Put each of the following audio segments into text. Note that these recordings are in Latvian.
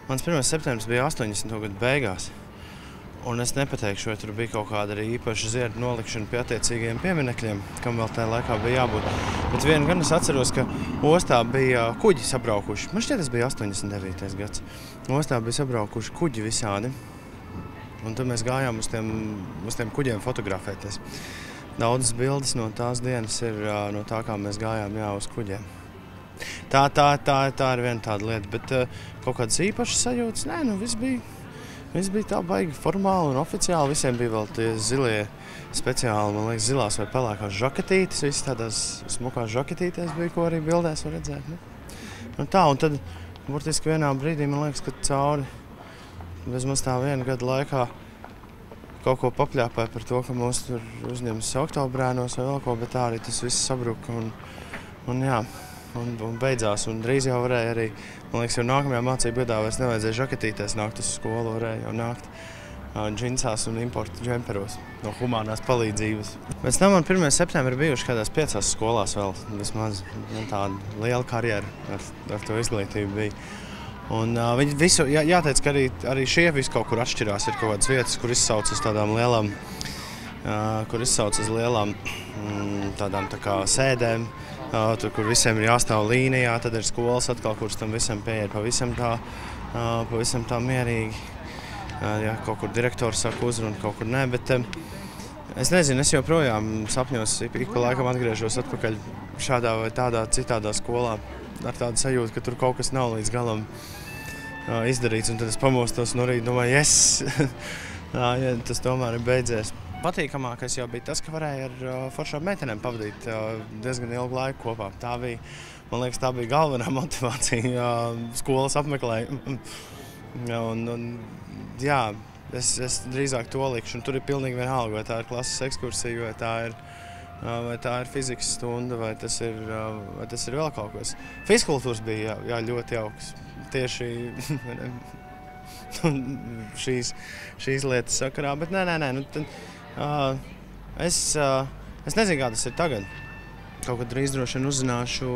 Mans 1. septembris bija 80. gadu beigās. Un es nepateikšu, vai tur bija kaut kāda arī īpaša ziedu nolikšana pie attiecīgajiem pieminekļiem, kam vēl tajā laikā bija jābūt. Bet vienu gan es atceros, ka ostā bija kuģi sabraukuši. Man šķiet, tas bija 89. gads. Ostā bija sabraukuši kuģi visādi. Un tad mēs gājām uz tiem kuģiem fotografēties. Daudzas bildes no tās dienas ir no tā, kā mēs gājām uz kuģiem. Tā ir viena tāda lieta, bet kaut kādas īpašas sajūtas, nē, viss bija tā baigi formāli un oficiāli. Visiem bija vēl tie zilie speciāli, man liekas, zilās vai pelēkās žaketītes. Visi tādās smukās žaketītēs bija, ko arī bildēs var redzēt. Un tad, burtiski vienā brīdī, man liekas, ka cauri bezmaz tā viena gada laikā kaut ko papļāpāja par to, ka mūs tur uzņems oktobrēnos vai vēl ko, bet tā arī tas viss sabruka un beidzās. Un drīz jau varēja arī, man liekas, jau nākamajā mācību gadā vairs nevajadzēja žaketīties nākt uz skolu, varēja jau nākt džinsās un importu džemperos no humanās palīdzības. Pēc tam man 1. septembrī bijuši kādās 5 skolās vēl vismaz. Man tāda liela karjera ar to izglītību bija. Un viņi visu, jāteic, ka arī šie visi kaut kur atšķirās. Ir kaut kādas vietas, kur izsauc uz tādām lielām, tādām tā kā sēdēm, tur, kur visiem ir jāstāv līnijā, tad ir skolas atkal, kuras tam visam pieiet pavisam tā mierīgi. Ja, kaut kur direktors saka uzrunu, kaut kur nē, bet es nezinu, es joprojām sapņos, ik pa laikam atgriežos atpakaļ šādā vai tādā citādā skolā ar tādu sajūtu, ka tur kaut kas nav līdz galam izdarīts, un tad es pamostos no rīta, domāju, yes, tas tomēr ir beidzies. Patīkamākais jau bija tas, ka varēja ar foršām meitenēm pavadīt diezgan ilgu laiku kopā. Tā bija, man liekas, tā bija galvenā motivācija skolas apmeklējuma. Es drīzāk to likšu, un tur ir pilnīgi vienalga, vai tā ir klases ekskursija, vai tā ir fizikas stunda, vai tas ir vēl kaut kas. Fizkultūras bija ļoti jauks. Tieši šīs lietas sakarā, bet es nezinu, kā tas ir tagad. Kaut kad drīz droši vien uzzināšu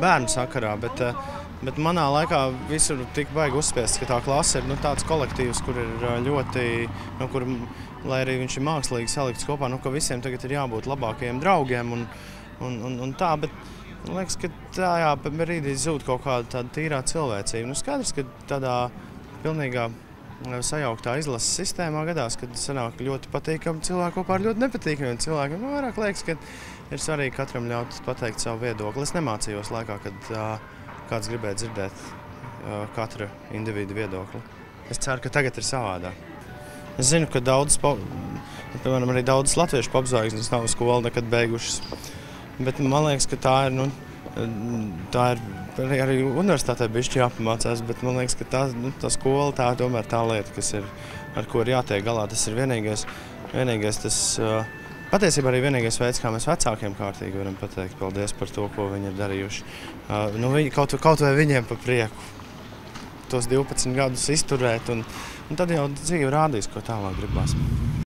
bērnu sakarā, bet manā laikā visur tik baigi uzspiests, ka tā klase ir tāds kolektīvs, kur ir ļoti, kur, lai arī viņš ir mākslīgi salikts kopā, ka visiem tagad ir jābūt labākajiem draugiem un tā, bet man liekas, ka tajā brīdī zūd kaut kāda tāda tīrā cilvēcība. Skaidrs, ka tādā pilnīgā sajauktā izlases sistēmā gadās, kad sanāk ļoti patīkami cilvēki kopā ar ļoti nepatīkamiem cilvēkiem. Vairāk liekas, ka ir svarīgi katram ļaut pateikt savu viedokli. Es nemācījos laikā, kad kāds gribēja dzirdēt katra individu viedokli. Es ceru, ka tagad ir savādāk. Es zinu, ka piemēram, arī daudzas latviešu popzvaigznes nav skolu nekad beigušas. Bet man liekas, ka tā ir arī universitātē bišķi jāpamācās, bet man liekas, ka tā skola tā tomēr tā lieta, ar ko ir jātiek galā. Tas ir vienīgais patiesībā arī vienīgais veids, kā mēs vecākiem kārtīgi varam pateikt paldies par to, ko viņi ir darījuši. Kaut vai viņiem pa prieku tos 12 gadus izturēt, un tad jau dzīve rādīs, ko tālāk gribās.